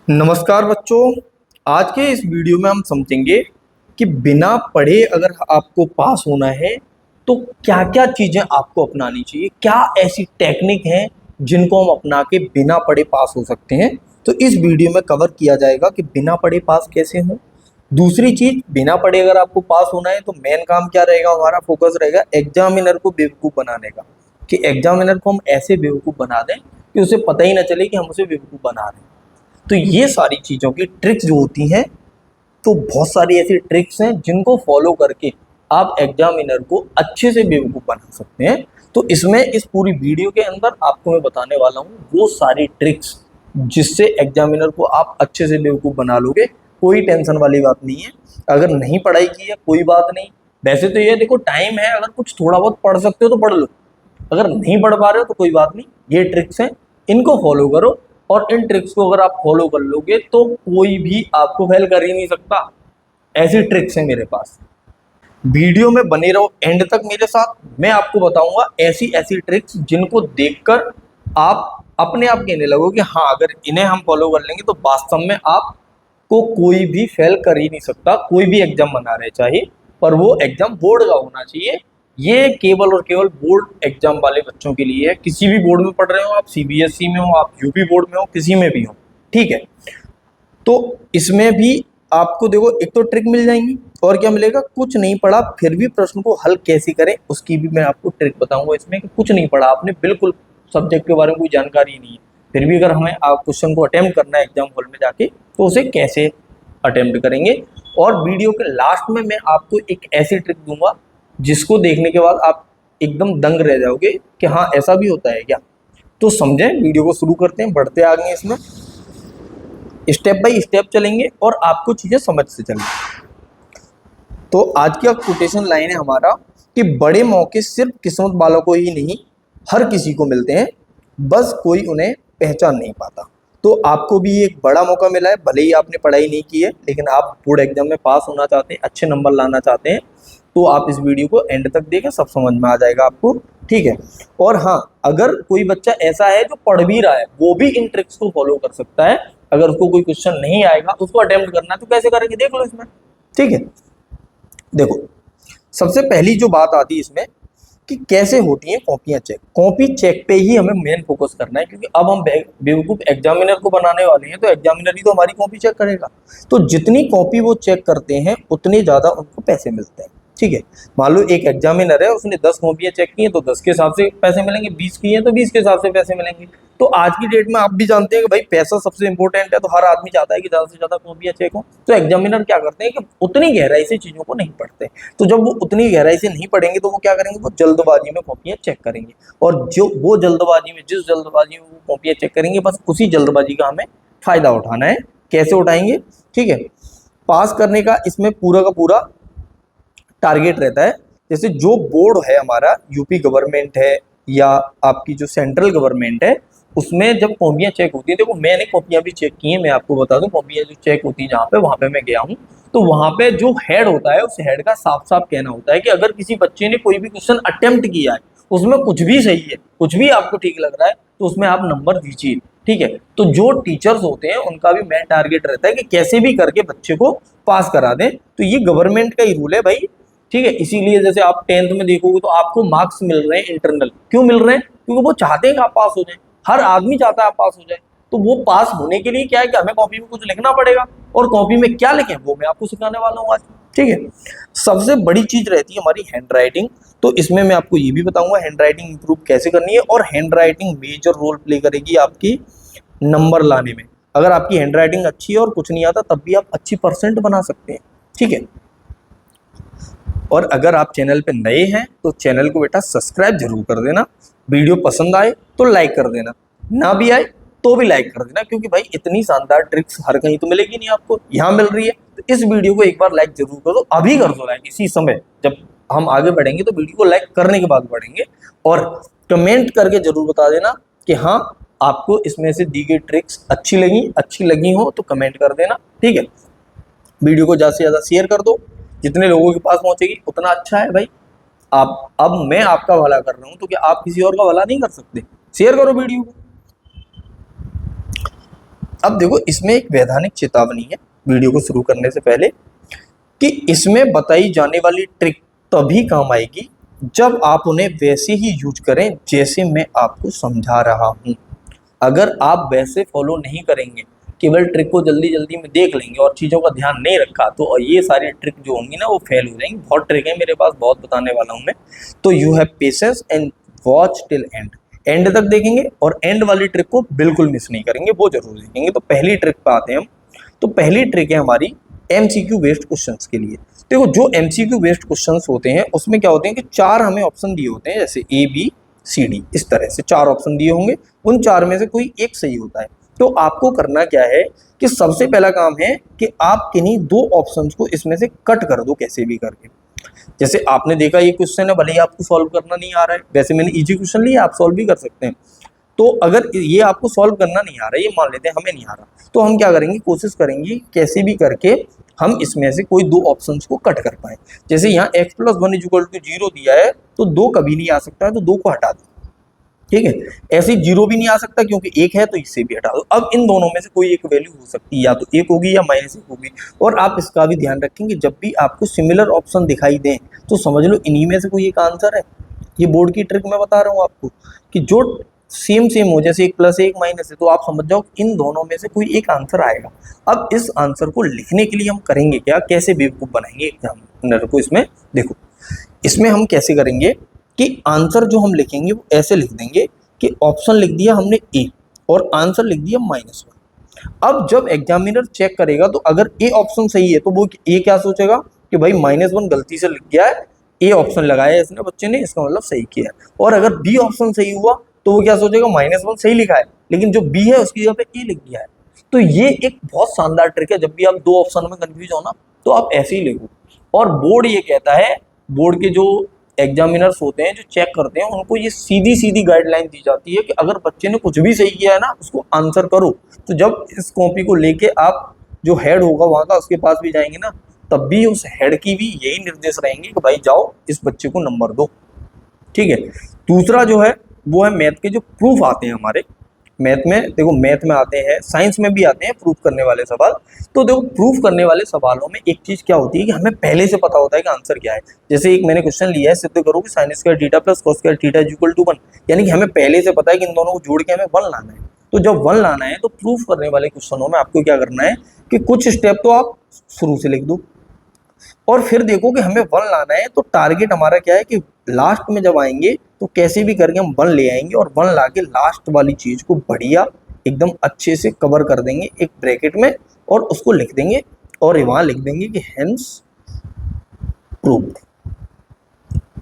नमस्कार बच्चों। आज के इस वीडियो में हम समझेंगे कि बिना पढ़े अगर आपको पास होना है तो क्या क्या चीज़ें आपको अपनानी चाहिए, क्या ऐसी टेक्निक हैं जिनको हम अपना के बिना पढ़े पास हो सकते हैं। तो इस वीडियो में कवर किया जाएगा कि बिना पढ़े पास कैसे हो। दूसरी चीज, बिना पढ़े अगर आपको पास होना है तो मेन काम क्या रहेगा, हमारा फोकस रहेगा एग्जामिनर को बेवकूफ़ बनाने का, कि एग्जामिनर को हम ऐसे बेवकूफ़ बना दें कि उसे पता ही ना चले कि हम उसे बेवकूफ़ बना रहे हैं। तो ये सारी चीज़ों की ट्रिक्स जो होती हैं, तो बहुत सारी ऐसी ट्रिक्स हैं जिनको फॉलो करके आप एग्जामिनर को अच्छे से बेवकूफ़ बना सकते हैं। तो इसमें इस पूरी वीडियो के अंदर आपको मैं बताने वाला हूँ वो सारी ट्रिक्स जिससे एग्जामिनर को आप अच्छे से बेवकूफ़ बना लोगे। कोई टेंशन वाली बात नहीं है। अगर नहीं पढ़ाई की है कोई बात नहीं। वैसे तो ये देखो, टाइम है, अगर कुछ थोड़ा बहुत पढ़ सकते हो तो पढ़ लो, अगर नहीं पढ़ पा रहे हो तो कोई बात नहीं। ये ट्रिक्स हैं, इनको फॉलो करो और इन ट्रिक्स को अगर आप फॉलो कर लोगे तो कोई भी आपको फेल कर ही नहीं सकता। ऐसी ट्रिक्स है मेरे पास। वीडियो में बने रहो एंड तक मेरे साथ। मैं आपको बताऊंगा ऐसी ऐसी ट्रिक्स जिनको देखकर आप अपने आप कहने लगोगे हाँ, अगर इन्हें हम फॉलो कर लेंगे तो वास्तव में आपको कोई भी फेल कर ही नहीं सकता। कोई भी एग्जाम बना रहे चाहे, पर वो एग्जाम बोर्ड का होना चाहिए। ये केवल और केवल बोर्ड एग्जाम वाले बच्चों के लिए है। किसी भी बोर्ड में पढ़ रहे हो आप, सीबीएसई में हो आप, यूपी बोर्ड में हो, किसी में भी हो, ठीक है। तो इसमें भी आपको देखो एक तो ट्रिक मिल जाएंगी और क्या मिलेगा, कुछ नहीं पढ़ा फिर भी प्रश्न को हल कैसे करें उसकी भी मैं आपको ट्रिक बताऊंगा इसमें, कि कुछ नहीं पढ़ा आपने, बिल्कुल सब्जेक्ट के बारे में कोई जानकारी नहीं है, फिर भी अगर हमें आप क्वेश्चन को अटेम्प्ट करना है एग्जाम हॉल में जाके तो उसे कैसे अटेम्प्ट करेंगे। और वीडियो के लास्ट में मैं आपको एक ऐसी ट्रिक दूंगा जिसको देखने के बाद आप एकदम दंग रह जाओगे कि हाँ ऐसा भी होता है क्या। तो समझें, वीडियो को शुरू करते हैं, बढ़ते आगे इसमें स्टेप बाय स्टेप चलेंगे और आपको चीजें समझ से चलेंगी। तो आज का कोटेशन लाइन है हमारा कि बड़े मौके सिर्फ किस्मत वालों को ही नहीं, हर किसी को मिलते हैं, बस कोई उन्हें पहचान नहीं पाता। तो आपको भी एक बड़ा मौका मिला है, भले ही आपने पढ़ाई नहीं की है लेकिन आप बोर्ड एग्जाम में पास होना चाहते हैं, अच्छे नंबर लाना चाहते हैं, तो आप इस वीडियो को एंड तक देखें, सब समझ में आ जाएगा आपको, ठीक है। और हाँ, अगर कोई बच्चा ऐसा है जो पढ़ भी रहा है वो भी इन ट्रिक्स को फॉलो कर सकता है। अगर उसको कोई क्वेश्चन नहीं आएगा, उसको अटेम्प्ट करना है तो कैसे करेंगे देख लो इसमें, ठीक है। देखो, सबसे पहली जो बात आती है इसमें कि कैसे होती हैं कॉपियां चेक। कॉपी चेक पे ही हमें मेन फोकस करना है, क्योंकि अब हम बेवकूफ एग्जामिनर को बनाने वाले हैं, तो एग्जामिनर ही तो हमारी कॉपी चेक करेगा। तो जितनी कॉपी वो चेक करते हैं उतने ज्यादा उनको पैसे मिलते हैं, ठीक है। मान लो एक एग्जामिनर है, उसने 10 कॉपियां चेक की हैं तो 10 के हिसाब से पैसे मिलेंगे, 20 की हैं तो 20 के हिसाब से पैसे मिलेंगे। तो आज की डेट में आप भी जानते हैं कि भाई पैसा सबसे इंपॉर्टेंट है, तो हर आदमी चाहता है कि ज्यादा से ज्यादा कॉपियां चेक हो। तो एग्जामिनर क्या करते हैं कि उतनी गहराई से चीजों को नहीं पढ़ते। तो जब वो उतनी गहराई से नहीं पढ़ेंगे तो वो क्या करेंगे, वो जल्दबाजी में कॉपियां चेक करेंगे, और जो वो जल्दबाजी में, जिस जल्दबाजी में वो कॉपियां चेक करेंगे, बस उसी जल्दबाजी का हमें फायदा उठाना है। कैसे उठाएंगे, ठीक है। पास करने का इसमें पूरा का पूरा टारगेट रहता है। जैसे जो बोर्ड है हमारा, यूपी गवर्नमेंट है या आपकी जो सेंट्रल गवर्नमेंट है, उसमें जब कॉपियां चेक होती है, देखो मैंने कॉपियां भी चेक की हैं, मैं आपको बता दूं, कॉपियां जो चेक होती है जहाँ पे, वहां पे मैं गया हूँ। तो वहां पे जो हेड होता है उस हेड का साफ साफ कहना होता है कि अगर किसी बच्चे ने कोई भी क्वेश्चन अटेम्प्ट किया है, उसमें कुछ भी सही है, कुछ भी आपको ठीक लग रहा है, तो उसमें आप नंबर दीजिए, ठीक है। तो जो टीचर्स होते हैं उनका भी मेन टारगेट रहता है कि कैसे भी करके बच्चे को पास करा दें। तो ये गवर्नमेंट का ही रूल है भाई, ठीक है। इसीलिए जैसे आप 10th में देखोगे तो आपको मार्क्स मिल रहे हैं इंटरनल, क्यों मिल रहे हैं, क्योंकि वो चाहते हैं कि आप पास हो जाए, हर आदमी चाहता है आप पास हो जाए। तो वो पास होने के लिए क्या है कि हमें कॉपी में कुछ लिखना पड़ेगा, और कॉपी में क्या लिखें वो मैं आपको सिखाने वाला हूँ आज, ठीक है। सबसे बड़ी चीज रहती है हमारी हैंड राइटिंग। तो इसमें मैं आपको ये भी बताऊंगा हैंड राइटिंग इंप्रूव कैसे करनी है, और handwriting major role play करेगी आपकी नंबर लाने में। अगर आपकी हैंड राइटिंग अच्छी है और कुछ नहीं आता तब भी आप अच्छी परसेंट बना सकते हैं, ठीक है। और अगर आप चैनल पे नए हैं तो चैनल को बेटा सब्सक्राइब जरूर कर देना, वीडियो पसंद आए तो लाइक कर देना, ना भी आए तो भी लाइक कर देना, क्योंकि भाई इतनी शानदार ट्रिक्स हर कहीं तो मिलेगी नहीं, आपको यहाँ मिल रही है। तो इस वीडियो को एक बार लाइक जरूर कर दो, अभी कर दो लाइक, इसी समय जब हम आगे बढ़ेंगे तो वीडियो को लाइक करने के बाद बढ़ेंगे। और कमेंट करके जरूर बता देना कि हाँ आपको इसमें से दी गई ट्रिक्स अच्छी लगी हो तो कमेंट कर देना, ठीक है। वीडियो को ज़्यादा से ज़्यादा शेयर कर दो, जितने लोगों के पास पहुंचेगी उतना अच्छा है भाई। आप, अब मैं आपका भला कर रहा हूं तो क्या आप किसी और का भला नहीं कर सकते, शेयर करो वीडियो को। अब देखो इसमें एक वैधानिक चेतावनी है वीडियो को शुरू करने से पहले, कि इसमें बताई जाने वाली ट्रिक तभी काम आएगी जब आप उन्हें वैसे ही यूज करें जैसे मैं आपको समझा रहा हूं। अगर आप वैसे फॉलो नहीं करेंगे, केवल ट्रिक को जल्दी जल्दी में देख लेंगे और चीज़ों का ध्यान नहीं रखा, तो ये सारी ट्रिक जो होंगी ना वो फेल हो जाएंगी। बहुत ट्रिक है मेरे पास, बहुत बताने वाला हूँ मैं। तो you have patience and watch till and, and तक देखेंगे और एंड वाली ट्रिक को बिल्कुल मिस नहीं करेंगे, वो जरूर देखेंगे। तो पहली ट्रिक पे आते हैं हम। तो पहली ट्रिक है हमारी एमसीक्यू बेस्ड क्वेश्चंस के लिए। देखो जो एमसीक्यू बेस्ड क्वेश्चंस होते हैं उसमें क्या होते हैं कि 4 हमें ऑप्शन दिए होते हैं, जैसे ए बी सी डी, इस तरह से 4 ऑप्शन दिए होंगे, उन 4 में से कोई एक सही होता है। तो आपको करना क्या है कि सबसे पहला काम है कि आप किन्हीं 2 ऑप्शंस को इसमें से कट कर दो कैसे भी करके। जैसे आपने देखा ये क्वेश्चन है, भले ही आपको सॉल्व करना नहीं आ रहा है, वैसे मैंने इजी क्वेश्चन लिया, आप सॉल्व भी कर सकते हैं। तो अगर ये आपको सॉल्व करना नहीं आ रहा है, ये मान लेते हैं हमें नहीं आ रहा, तो हम क्या करेंगे, कोशिश करेंगे कैसे भी करके हम इसमें से कोई 2 ऑप्शंस को कट कर पाए। जैसे यहाँ x + 1 = 0 दिया है, तो 2 कभी नहीं आ सकता है, तो 2 को हटा दो। ठीक है, ऐसे 0 भी नहीं आ सकता क्योंकि 1 है, तो इससे भी हटा दो। अब इन दोनों में से कोई एक वैल्यू हो सकती है, या तो 1 होगी या -1 होगी। और आप इसका भी ध्यान रखेंगे, जब भी आपको सिमिलर ऑप्शन दिखाई दें तो समझ लो इन्हीं में से कोई एक आंसर है। ये बोर्ड की ट्रिक मैं बता रहा हूँ आपको, कि जो सेम सेम हो, जैसे 1 + 1 - है, तो आप समझ जाओ इन दोनों में से कोई एक आंसर आएगा। अब इस आंसर को लिखने के लिए हम करेंगे क्या, कैसे बेवकूफ बनाएंगे एग्जामिनर को। इसमें देखो, इसमें हम कैसे करेंगे कि आंसर जो हम लिखेंगे वो ऐसे लिख देंगे कि ऑप्शन लिख दिया हमने ए और आंसर लिख दिया -1। अब जब एग्जामिनर चेक करेगा तो अगर ए ऑप्शन सही है तो वो ए क्या सोचेगा कि भाई -1 गलती से लिख गया है, ए ऑप्शन लगाया है इसने बच्चे ने, इसका मतलब सही किया है। और अगर बी ऑप्शन सही हुआ तो वो क्या सोचेगा, -1 सही लिखा है लेकिन जो बी है उसकी जगह पे ए लिख दिया है। तो ये एक बहुत शानदार ट्रिक है, जब भी आप 2 ऑप्शन में कंफ्यूज हो ना तो आप ऐसे ही लिखो। और बोर्ड ये कहता है, बोर्ड के जो एग्जामिनर्स होते हैं जो चेक करते हैं, उनको ये सीधी सीधी गाइडलाइन दी जाती है कि अगर बच्चे ने कुछ भी सही किया है ना उसको आंसर करो। तो जब इस कॉपी को लेके आप जो हेड होगा वहां का उसके पास भी जाएंगे ना, तब भी उस हेड की भी यही निर्देश रहेंगे कि भाई जाओ इस बच्चे को नंबर दो। ठीक है, दूसरा जो है वो है मैथ के जो प्रूफ आते हैं हमारे। मैथ में देखो, मैथ में आते हैं, साइंस में भी आते हैं प्रूफ करने वाले सवाल। तो देखो प्रूफ करने वाले सवालों में एक चीज क्या होती है कि हमें पहले से पता होता है कि आंसर क्या है। जैसे एक मैंने क्वेश्चन लिया है, सिद्ध करो कि sin² θ + cos² θ = 1, यानी कि हमें पहले से पता है कि इन दोनों को जोड़ के हमें 1 लाना है। तो जब 1 लाना है तो प्रूफ करने वाले क्वेश्चनों में आपको क्या करना है कि कुछ स्टेप तो आप शुरू से लिख दो और फिर देखो कि हमें 1 लाना है। तो टारगेट हमारा क्या है कि लास्ट में जब आएंगे तो कैसे भी करके हम 1 ले आएंगे और 1 ला के लास्ट वाली चीज को बढ़िया एकदम अच्छे से कवर कर देंगे एक ब्रैकेट में और उसको लिख देंगे और वहां लिख देंगे कि हेंस प्रूव्ड,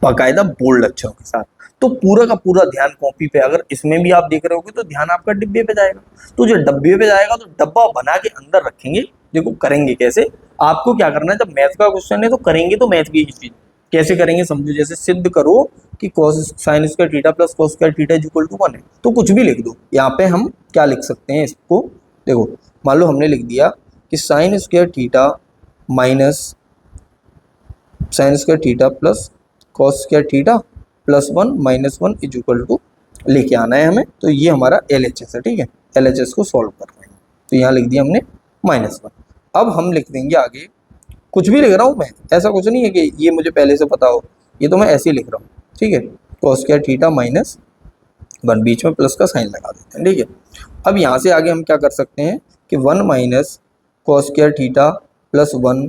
बाकायदा बोल्ड अक्षरों के साथ। तो पूरा का पूरा ध्यान कॉपी पे, अगर इसमें भी आप देख रहे होगे तो ध्यान आपका डिब्बे पे जाएगा। तो जो डब्बे पे जाएगा तो डब्बा बना के अंदर रखेंगे। देखो करेंगे कैसे, आपको क्या करना है, जब मैथ का क्वेश्चन है तो करेंगे तो मैथ की चीज कैसे करेंगे समझो। जैसे सिद्ध करो कि sin² θ + cos² θ = 1 है, तो कुछ भी लिख दो। यहाँ पे हम क्या लिख सकते हैं इसको, देखो मान लो हमने लिख दिया कि sin² θ - sin² θ + cos² θ +1 -1 = लेके आना है हमें। तो ये हमारा LHS है। ठीक है, LHS को सॉल्व कर रहे हैं, तो यहाँ लिख दिया हमने -1। अब हम लिख देंगे आगे, कुछ भी लिख रहा हूँ मैं, ऐसा कुछ नहीं है कि ये मुझे पहले से पता हो, ये तो मैं ऐसे ही लिख रहा हूँ। ठीक है, cos² θ -1, बीच में प्लस का साइन लगा देते हैं। ठीक है, अब यहाँ से आगे हम क्या कर सकते हैं कि 1 - cos² θ +1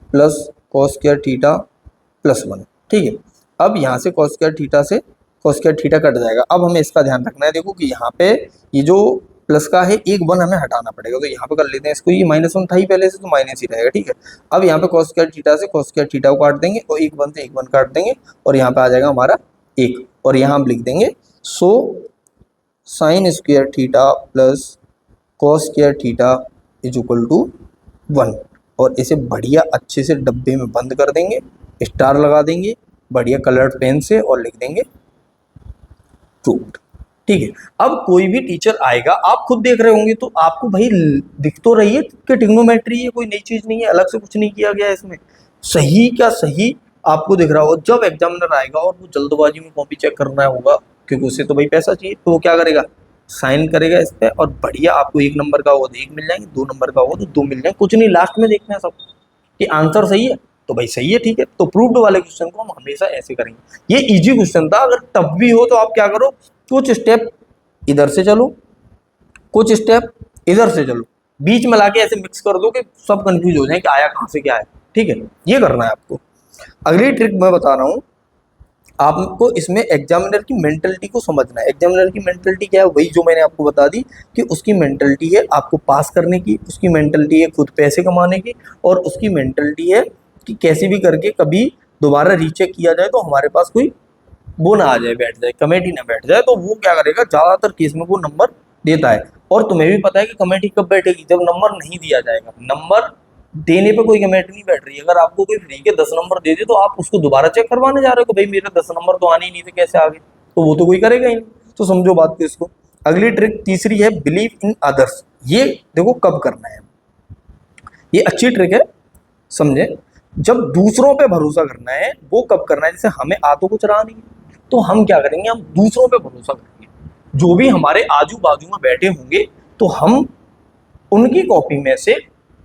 + cos² θ +1। ठीक है, अब यहाँ से cos² θ से cos² θ कट जाएगा। अब हमें इसका ध्यान रखना है, देखो कि यहाँ पे ये जो प्लस का है एक 1 हमें हटाना पड़ेगा। तो यहाँ पे कर लेते हैं इसको, ये -1 था ही पहले से, तो माइनस ही रहेगा। ठीक है, अब यहाँ पे cos² θ से cos² θ को काट देंगे और एक 1 से एक 1 काट देंगे और यहाँ पे आ जाएगा हमारा 1 और यहाँ हम लिख देंगे सो sin² θ + cos² θ = 1 और इसे बढ़िया अच्छे से डब्बे में बंद कर देंगे, स्टार लगा देंगे बढ़िया कलर्ड पेन से और लिख देंगे प्रूव्ड। ठीक है, अब कोई भी टीचर आएगा, आप खुद देख रहे होंगे तो आपको भाई दिख तो रही है कि ट्रिग्नोमेट्री है, कोई नई चीज नहीं है, अलग से कुछ नहीं किया गया है इसमें, सही क्या सही आपको दिख रहा हो। जब एग्जामिनर आएगा और वो जल्दबाजी में कॉपी चेक करना होगा क्योंकि उसे तो भाई पैसा चाहिए, तो वो क्या करेगा, साइन करेगा इस पे और बढ़िया आपको 1 नंबर का होगा तो 1 मिल जाएंगे, 2 नंबर का होगा तो 2 मिल जाएंगे, कुछ नहीं, लास्ट में देखना है सब कि आंसर सही है तो भाई सही है, ठीक है। तो प्रूव्ड वाले क्वेश्चन को हम हमेशा ऐसे करेंगे। ये इजी क्वेश्चन था, अगर टफ भी हो तो आप क्या करो, कुछ स्टेप इधर से चलो, कुछ स्टेप इधर से चलो, बीच में लाके ऐसे मिक्स कर दो कि सब कंफ्यूज हो जाए कि आया कहाँ से क्या है, ठीक है। ये करना है आपको। अगली ट्रिक मैं बता रहा हूँ आपको, इसमें एग्जामिनर की मेंटलिटी को समझना है। एग्जामिनर की मेंटलिटी क्या है, वही जो मैंने आपको बता दी कि उसकी मेंटलिटी है आपको पास करने की, उसकी मेंटलिटी है खुद पैसे कमाने की, और उसकी मेंटलिटी है कि कैसे भी करके कभी दोबारा रीचेक किया जाए तो हमारे पास कोई वो ना आ जाए, बैठ जाए, कमेटी ना बैठ जाए। तो वो क्या करेगा, ज्यादातर केस में वो नंबर देता है। और तुम्हें भी पता है कि कमेटी कब बैठेगी, जब नंबर नहीं दिया जाएगा। नंबर देने पे कोई कमेटी नहीं बैठ रही है। अगर आपको कोई फ्री के 10 नंबर दे दे तो आप उसको दोबारा चेक करवाने जा रहे हो कि भाई मेरे 10 नंबर तो आने ही नहीं थे, कैसे आ गए, तो वो तो कोई करेगा ही नहीं। तो समझो बात को इसको। अगली ट्रिक तीसरी है, बिलीव इन अदर्स। ये देखो कब करना है, ये अच्छी ट्रिक है, समझे। जब दूसरों पे भरोसा करना है वो कब करना है, जैसे हमें आ तो कुछ रहा नहीं है तो हम क्या करेंगे, हम दूसरों पे भरोसा करेंगे। जो भी हमारे आजू बाजू में बैठे होंगे तो हम उनकी कॉपी में से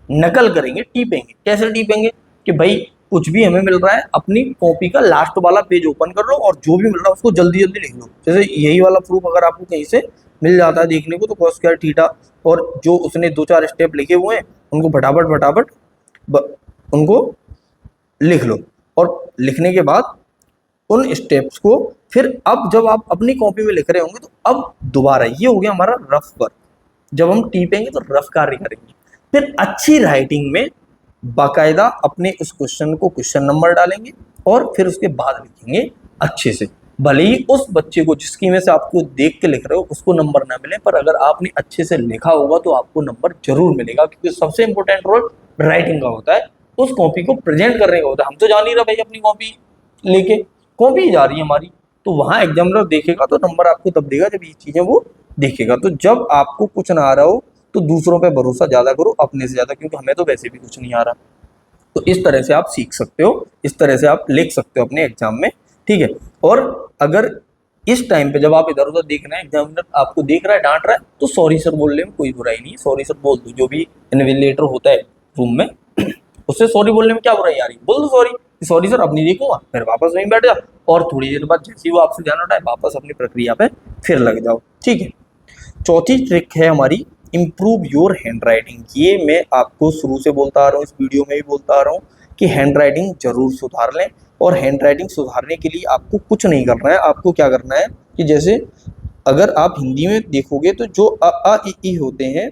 नकल करेंगे, टीपेंगे। कैसे टीपेंगे कि भाई कुछ भी हमें मिल रहा है, अपनी कॉपी का लास्ट वाला पेज ओपन कर लो और जो भी मिल रहा है उसको जल्दी जल्दी लिख लो। जैसे यही वाला प्रूफ अगर आपको कहीं से मिल जाता है देखने को तो कॉस स्क्वायर थीटा, और जो उसने 2-4 स्टेप लिखे हुए हैं उनको फटाफट फटाफट उनको लिख लो। और लिखने के बाद उन स्टेप्स को फिर अब जब आप अपनी कॉपी में लिख रहे होंगे तो अब दोबारा, ये हो गया हमारा रफ वर्क। जब हम टीपेंगे तो रफ कार्य करेंगे, फिर अच्छी राइटिंग में बाकायदा अपने उस क्वेश्चन को क्वेश्चन नंबर डालेंगे और फिर उसके बाद लिखेंगे अच्छे से। भले ही उस बच्चे को जिसकी में से आपको देख के लिख रहे हो उसको नंबर ना मिले, पर अगर आपने अच्छे से लिखा होगा तो आपको नंबर जरूर मिलेगा, क्योंकि सबसे इंपॉर्टेंट रोल राइटिंग का होता है, उस कॉपी को प्रेजेंट करने का होता है। हम तो जान ही रहे भाई अपनी कॉपी लेके, कॉपी ही जा रही है हमारी, तो वहां एग्जामिनर देखेगा तो नंबर आपको तब देगा जब ये चीजें वो देखेगा। तो जब आपको कुछ ना आ रहा हो तो दूसरों पे भरोसा ज्यादा करो अपने से ज्यादा, क्योंकि हमें तो वैसे भी कुछ नहीं आ रहा। तो इस तरह से आप सीख सकते हो, इस तरह से आप लिख सकते हो अपने एग्जाम में, ठीक है। और अगर इस टाइम पे जब आप इधर उधर देख रहे हैं, एग्जामिनर आपको देख रहा है, डांट रहा है, तो सॉरी सर बोलने में कोई बुराई नहीं, सॉरी सर बोल दो। जो भी इन्विजिलेटर होता है रूम में उससे सॉरी बोलने में क्या बुराई आ रही है, बोल दो सॉरी, सॉरी सर अब नहीं देखूंगा, फिर वापस वहीं बैठ जाओ और थोड़ी देर बाद जैसे ही वो आपसे ध्यान उठाए वापस अपनी प्रक्रिया पे फिर लग जाओ, ठीक है। चौथी ट्रिक है हमारी, इम्प्रूव योर हैंड राइटिंग। ये मैं आपको शुरू से बोलता आ रहा हूँ, इस वीडियो में भी बोलता आ रहा हूँ कि हैंड राइटिंग जरूर सुधार लें। और हैंड राइटिंग सुधारने के लिए आपको कुछ नहीं करना है, आपको क्या करना है कि जैसे अगर आप हिंदी में देखोगे तो जो अ इ ई होते हैं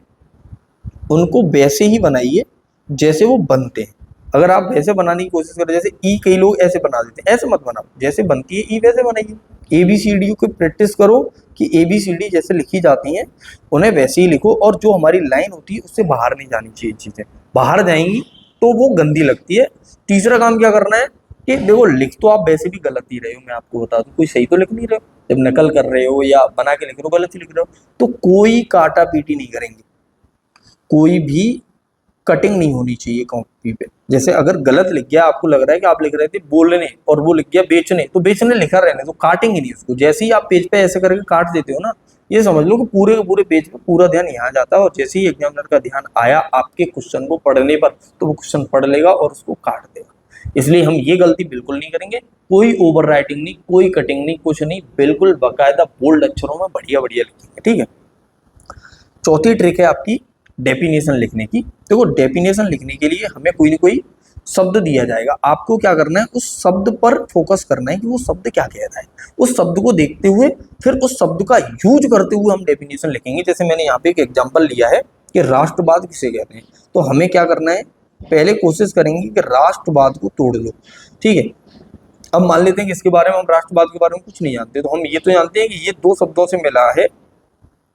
उनको वैसे ही बनाइए जैसे वो बनते हैं। अगर आप वैसे बनाने की कोशिश करें, जैसे ई कई लोग ऐसे बना देते हैं, ऐसे मत बनाओ, जैसे बनती है ई वैसे बनाइए। ABCD को प्रैक्टिस करो कि ABCD जैसे लिखी जाती हैं उन्हें वैसे ही लिखो, और जो हमारी लाइन होती है उससे बाहर नहीं जानी चाहिए चीज़ें, बाहर जाएंगी तो वो गंदी लगती है। तीसरा काम क्या करना है कि देखो लिख तो आप वैसे भी गलत ही रहे हो, मैं आपको बता दूं, कोई सही तो लिख नहीं रहे हो। जब नकल कर रहे हो या बना के लिख रहे हो गलत ही लिख रहे हो, तो कोई काटा पीटी नहीं करेंगे, कोई भी कटिंग नहीं होनी चाहिए कॉपी पे। जैसे अगर गलत लिख गया, आपको लग रहा है कि आप लिख रहे थे बोलने और वो लिख गया बेचने, तो बेचने लिखा रहने तो काटेंगे नहीं उसको। जैसे ही आप पेज पे ऐसे करके काट देते हो ना, ये समझ लो कि पूरे के पूरे पेज पे पूरा ध्यान यहाँ जाता है, और जैसे ही एग्जामिनर का ध्यान आया आपके क्वेश्चन को पढ़ने पर तो वो क्वेश्चन पढ़ लेगा और उसको काट देगा। इसलिए हम ये गलती बिल्कुल नहीं करेंगे, कोई ओवर राइटिंग नहीं, कोई कटिंग नहीं, कुछ नहीं, बिल्कुल बाकायदा बोल्ड अक्षरों में बढ़िया बढ़िया लिखेंगे, ठीक है। चौथी ट्रिक है आपकी डेफिनेशन लिखने की। देखो डेफिनेशन लिखने के लिए हमें कोई ना कोई शब्द दिया जाएगा, आपको क्या करना है, उस शब्द पर फोकस करना है कि वो शब्द क्या कह रहा है। उस शब्द को देखते हुए फिर उस शब्द का यूज करते हुए हम डेफिनेशन लिखेंगे। जैसे मैंने यहाँ पे एक एग्जांपल लिया है कि राष्ट्रवाद किसे कहते हैं, तो हमें क्या करना है, पहले कोशिश करेंगे कि राष्ट्रवाद को तोड़ लो, ठीक है। अब मान लेते हैं कि इसके बारे में हम राष्ट्रवाद के बारे में कुछ नहीं जानते, तो हम ये तो जानते हैं कि ये दो शब्दों से मिला है,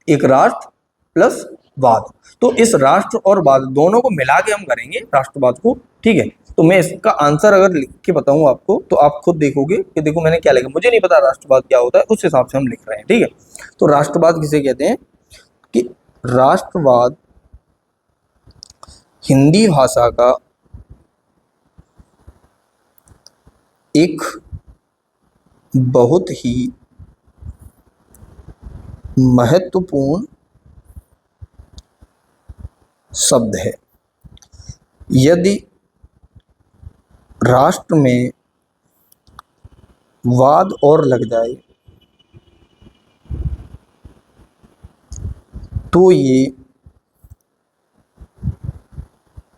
एक राष्ट्र प्लस वाद। तो इस राष्ट्र और वाद दोनों को मिला के हम करेंगे राष्ट्रवाद को, ठीक है। तो मैं इसका आंसर अगर लिख के बताऊं आपको तो आप खुद देखोगे कि देखो मैंने क्या लिखा, मुझे नहीं पता राष्ट्रवाद क्या होता है, उस हिसाब से हम लिख रहे हैं, ठीक है। तो राष्ट्रवाद किसे कहते हैं कि राष्ट्रवाद हिंदी भाषा का एक बहुत ही महत्वपूर्ण शब्द है। यदि राष्ट्र में वाद और लग जाए तो ये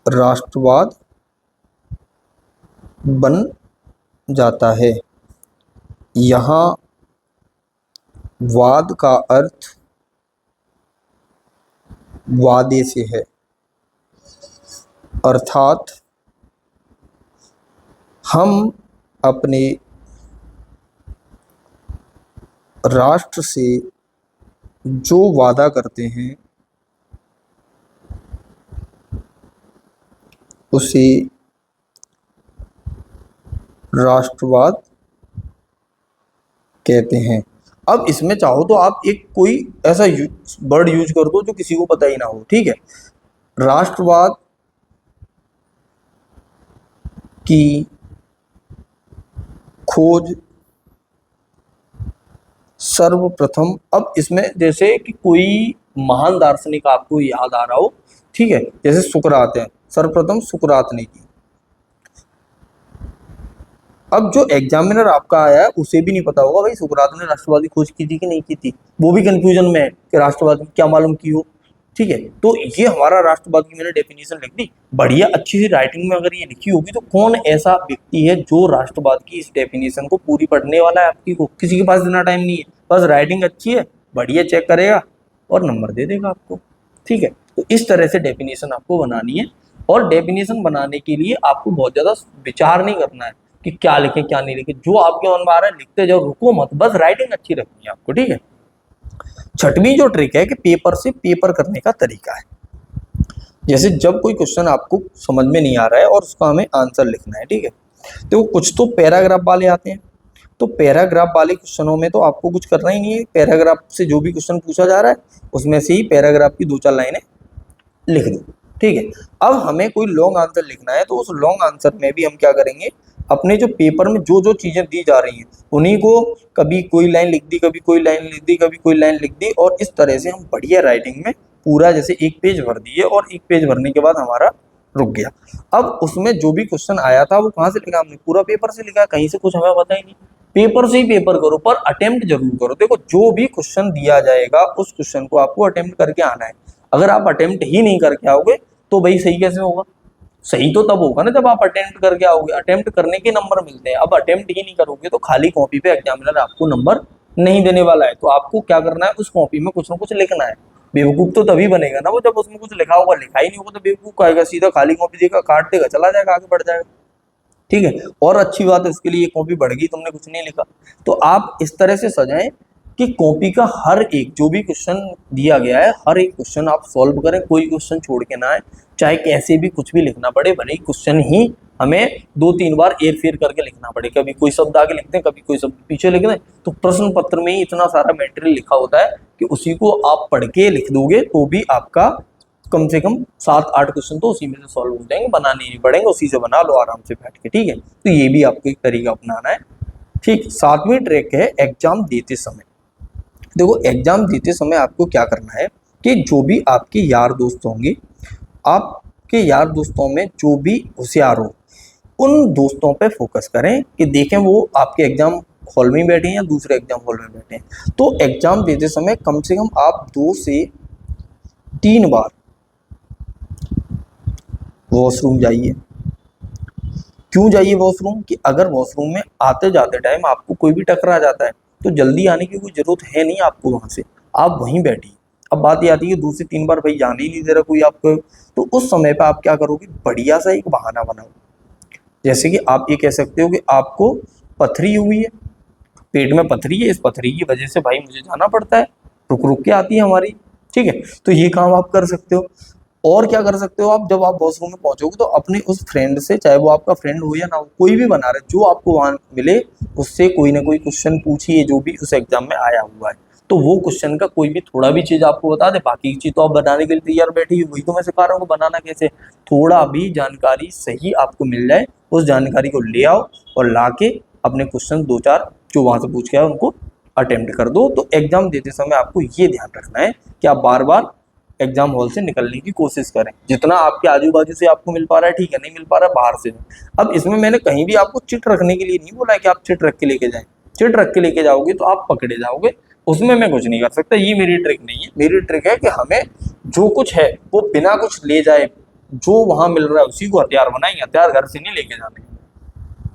राष्ट्रवाद बन जाता है। यहाँ वाद का अर्थ वादे से है, अर्थात हम अपने राष्ट्र से जो वादा करते हैं उसे राष्ट्रवाद कहते हैं। अब इसमें चाहो तो आप एक कोई ऐसा वर्ड यूज कर दो जो किसी को पता ही ना हो, ठीक है। राष्ट्रवाद की खोज सर्वप्रथम, अब इसमें जैसे कि कोई महान दार्शनिक आपको याद आ रहा हो, ठीक है, जैसे सुकरात है, सर्वप्रथम सुकरात ने की। अब जो एग्जामिनर आपका आया है उसे भी नहीं पता होगा भाई सुकरात ने राष्ट्रवाद की खोज की थी कि नहीं की थी, वो भी कंफ्यूजन में है कि राष्ट्रवाद की क्या मालूम की हो, ठीक है। तो ये हमारा राष्ट्रवाद की मैंने डेफिनेशन लिख दी, बढ़िया अच्छी सी राइटिंग में अगर ये लिखी होगी तो कौन ऐसा व्यक्ति है जो राष्ट्रवाद की इस डेफिनेशन को पूरी पढ़ने वाला है आपकी को, किसी के पास इतना टाइम नहीं है, बस राइटिंग अच्छी है, बढ़िया चेक करेगा और नंबर दे देगा आपको, ठीक है। तो इस तरह से डेफिनेशन आपको बनानी है, और डेफिनेशन बनाने के लिए आपको बहुत ज़्यादा विचार नहीं करना है कि क्या लिखे क्या नहीं लिखे, जो आपके मन में आ रहा है लिखते जाओ, रुको मत, बस राइटिंग अच्छी रखनी है आपको, ठीक है। छठवीं जो ट्रिक है कि पेपर से पेपर करने का तरीका है। जैसे जब कोई क्वेश्चन आपको समझ में नहीं आ रहा है और उसका हमें आंसर लिखना है, ठीक है, तो कुछ तो पैराग्राफ वाले आते हैं, तो पैराग्राफ वाले क्वेश्चनों में तो आपको कुछ करना ही नहीं है, पैराग्राफ से जो भी क्वेश्चन पूछा जा रहा है उसमें से ही पैराग्राफ की 2-4 लाइनें लिख दो, ठीक है। अब हमें कोई लॉन्ग आंसर लिखना है तो उस लॉन्ग आंसर में भी हम क्या करेंगे, अपने जो पेपर में जो जो चीज़ें दी जा रही हैं उन्हीं को कभी कोई लाइन लिख दी, कभी कोई लाइन लिख दी, कभी कोई लाइन लिख दी, और इस तरह से हम बढ़िया राइटिंग में पूरा जैसे एक पेज भर दिए और एक पेज भरने के बाद हमारा रुक गया। अब उसमें जो भी क्वेश्चन आया था वो कहाँ से लिखा हमने, पूरा पेपर से लिखा, कहीं से कुछ हमें पता ही नहीं। पेपर से ही पेपर करो, पर अटेम्प्ट जरूर करो। देखो जो भी क्वेश्चन दिया जाएगा उस क्वेश्चन को आपको अटेम्प्ट करके आना है। अगर आप अटेम्प्ट ही नहीं करके आओगे तो भाई सही कैसे होगा, सही तो तब होगा ना जब आप अटेम्प्ट करके आओगे, अटेम्प्ट करने के नंबर मिलते हैं। अब अटेम्प्ट ही नहीं करोगे तो खाली कॉपी पे एग्जामिनर आपको नंबर नहीं देने वाला है, तो आपको क्या करना है, उस कॉपी में कुछ ना कुछ लिखना है। बेवकूफ तो तभी बनेगा ना वो जब उसमें कुछ लिखा होगा, लिखा ही नहीं होगा तो बेवकूफ आएगा, सीधा खाली कॉपी देगा, काट देगा, चला जाएगा, आगे बढ़ जाएगा, ठीक है। और अच्छी बात है उसके लिए कॉपी बढ़ गई, तुमने कुछ नहीं लिखा। तो आप इस तरह से सजाएं कि कॉपी का हर एक जो भी क्वेश्चन दिया गया है हर एक क्वेश्चन आप सॉल्व करें, कोई क्वेश्चन छोड़ के ना आए, चाहे कैसे भी कुछ भी लिखना पड़े, भले ही क्वेश्चन ही हमें 2-3 बार एर फेर करके लिखना पड़े, कभी कोई शब्द आगे लिखते हैं, कभी कोई शब्द पीछे लिख दें, तो प्रश्न पत्र में ही इतना सारा मटेरियल लिखा होता है कि उसी को आप पढ़ के लिख दोगे तो भी आपका कम से कम 7-8 क्वेश्चन तो उसी में से सॉल्व हो जाएंगे, बनाने नहीं पड़ेंगे, उसी से बना लो आराम से बैठ के, ठीक है। तो ये भी आपको एक तरीका अपनाना है, ठीक। 7वीं ट्रिक है एग्जाम देते समय। देखो एग्जाम देते समय आपको क्या करना है कि जो भी आपके यार दोस्त होंगे, आपके यार दोस्तों में जो भी होशियार हो उन दोस्तों पे फोकस करें कि देखें वो आपके एग्जाम हॉल में बैठे हैं या दूसरे एग्जाम हॉल में बैठे हैं। तो एग्जाम देते समय कम से कम आप 2 से 3 बार वॉशरूम जाइए। क्यों जाइए वॉशरूम, कि अगर वॉशरूम में आते जाते टाइम आपको कोई भी टकरा जाता है तो जल्दी आने की कोई जरूरत है नहीं आपको, वहां से आप वहीं बैठिए। अब बात ये आती है 2 से 3 बार भाई जाने ही नहीं दे रहा कोई आपको, तो उस समय पे आप क्या करोगे, बढ़िया सा एक बहाना बनाओ। जैसे कि आप ये कह सकते हो कि आपको पथरी हुई है, पेट में पथरी है, इस पथरी की वजह से भाई मुझे जाना पड़ता है, रुक रुक के आती है हमारी, ठीक है। तो ये काम आप कर सकते हो। और क्या कर सकते हो आप, जब आप वॉशरूम में पहुंचोगे तो अपने उस फ्रेंड से, चाहे वो आपका फ्रेंड हो या ना हो, कोई भी बना रहे जो आपको वहां मिले, उससे कोई ना कोई क्वेश्चन पूछिए जो भी उस एग्जाम में आया हुआ है, तो वो क्वेश्चन का कोई भी थोड़ा भी चीज आपको बता दे, बाकी की चीज तो आप बनाने के लिए तैयार बैठी है, वही तो मैं सिखा रहा हूँ बनाना कैसे। थोड़ा भी जानकारी सही आपको मिल जाए उस जानकारी को ले आओ और ला के अपने क्वेश्चन 2-4 जो वहां से पूछ के आए उनको अटेम्प्ट कर दो। तो एग्जाम देते समय आपको ये ध्यान रखना है कि आप बार बार एग्जाम हॉल से निकलने की कोशिश करें। जितना आपके आजू बाजू से आपको मिल पा रहा है ठीक है, नहीं मिल पा रहा है बाहर से। अब इसमें मैंने कहीं भी आपको चिट रखने के लिए नहीं बोला है कि आप चिट रख के लेके जाएं। चिट रख के लेके जाओगे तो आप पकड़े जाओगे, उसमें मैं कुछ नहीं कर सकता। ये मेरी ट्रिक नहीं है। मेरी ट्रिक है कि हमें जो कुछ है वो बिना कुछ ले जाए, जो वहां मिल रहा है उसी को हथियार बनाएंगे, हथियार घर से नहीं लेके जाने।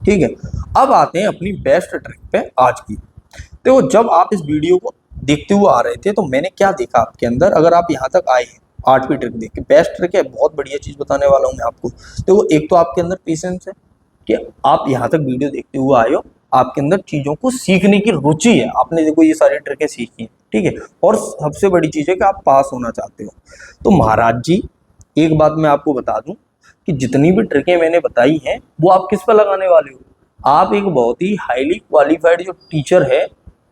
ठीक है, अब आते हैं अपनी बेस्ट ट्रिक पे आज की। देखो, जब आप इस वीडियो को देखते हुए आ रहे थे तो मैंने क्या देखा आपके अंदर, अगर आप यहाँ तक आए हैं 8वीं ट्रिक देख के, बेस्ट ट्रिक है, बहुत बढ़िया चीज बताने वाला हूँ मैं आपको। देखो, एक तो आपके अंदर पेशेंस है कि आप यहाँ तक वीडियो देखते हुए आए हो, आपके अंदर चीजों को सीखने की रुचि है, आपने देखो ये सारी ट्रिकें सीखी हैं। ठीक है, और सबसे बड़ी चीज है कि आप पास होना चाहते हो। तो महाराज जी, एक बात मैं आपको बता दूं कि जितनी भी ट्रिकें मैंने बताई हैं वो आप किस पर लगाने वाले हो। आप एक बहुत ही हाईली क्वालिफाइड जो टीचर है,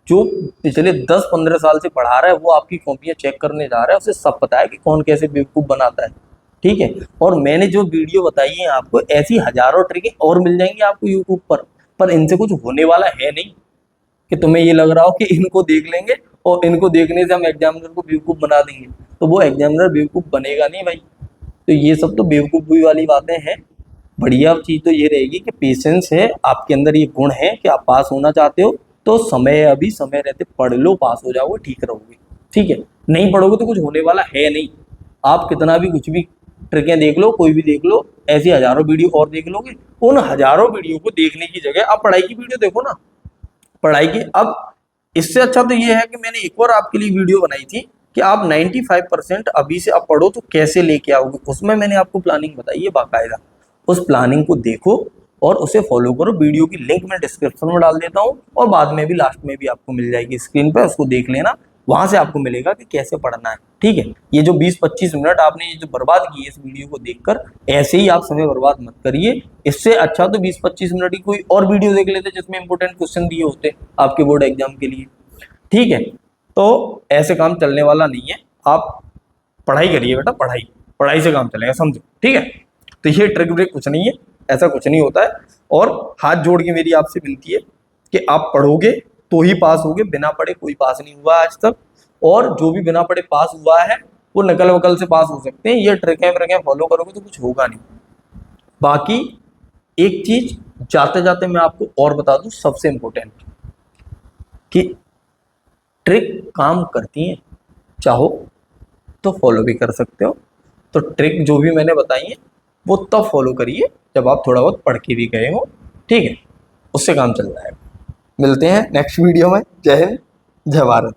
जो पिछले 10-15 साल से पढ़ा रहा है, वो आपकी कॉपियां चेक करने जा रहा है, उसे सब पता है कि कौन कैसे बेवकूफ बनाता है। ठीक है, और मैंने जो वीडियो बताई है आपको, ऐसी हजारों ट्रिकें और मिल जाएंगी आपको यूट्यूब पर इनसे कुछ होने वाला है नहीं कि तुम्हें ये लग रहा हो कि इनको देख लेंगे और इनको देखने से हम एग्जामिनर को बेवकूफ बना देंगे। तो वो एग्जामिनर बेवकूफ बनेगा नहीं भाई। तो ये सब तो बेवकूफ़ी वाली बातें हैं। बढ़िया चीज़ तो ये रहेगी कि पेशेंस है आपके अंदर, ये गुण है कि आप पास होना चाहते हो, तो समय अभी समय रहते पढ़ लो, पास हो जाओगे, ठीक रहोगे। ठीक है, नहीं पढ़ोगे तो कुछ होने वाला है नहीं। आप कितना भी कुछ भी ट्रिकें देख लो, कोई भी देख लो, ऐसी हजारों वीडियो और देख लोगे, उन हजारों वीडियो को देखने की जगह आप पढ़ाई की वीडियो देखो ना। पढ़ाई की, अब इससे अच्छा तो ये है कि मैंने एक और आपके लिए वीडियो बनाई थी कि आप 95% अभी से आप पढ़ो तो कैसे लेके आओगे। उसमें मैंने आपको प्लानिंग बताई है बाकायदा। उस प्लानिंग को देखो और उसे फॉलो करो। वीडियो की लिंक मैं डिस्क्रिप्शन में डाल देता हूँ और बाद में भी लास्ट में भी आपको मिल जाएगी स्क्रीन पर, उसको देख लेना। वहां से आपको मिलेगा कि कैसे पढ़ना है। ठीक है, ये जो 20-25 मिनट आपने ये जो बर्बाद किए इस वीडियो को देखकर, ऐसे ही आप समय बर्बाद मत करिए। इससे अच्छा तो 20-25 मिनट की कोई और वीडियो देख लेते जिसमें इंपोर्टेंट क्वेश्चन दिए होते आपके बोर्ड एग्जाम के लिए। ठीक है, तो ऐसे काम चलने वाला नहीं है। आप पढ़ाई करिए बेटा, पढ़ाई पढ़ाई से काम चलेगा, समझो। ठीक है, तो ये ट्रिक ब्रेक कुछ नहीं है, ऐसा कुछ नहीं होता है। और हाथ जोड़ के मेरी आपसे विनती है कि आप पढ़ोगे तो ही पास होगे, बिना पढ़े कोई पास नहीं हुआ आज तक। और जो भी बिना पढ़े पास हुआ है वो नकल वकल से पास हो सकते हैं। ये ट्रिकें व्रिकें फॉलो करोगे तो कुछ होगा नहीं। बाकी एक चीज जाते जाते मैं आपको और बता दूं, सबसे इंपॉर्टेंट, कि ट्रिक काम करती हैं, चाहो तो फॉलो भी कर सकते हो। तो ट्रिक जो भी मैंने बताई है वो तब फॉलो करिए जब आप थोड़ा बहुत पढ़ के भी गए हो। ठीक है, उससे काम चल जाएगा। मिलते हैं नेक्स्ट वीडियो में। जय हिंद, जय भारत।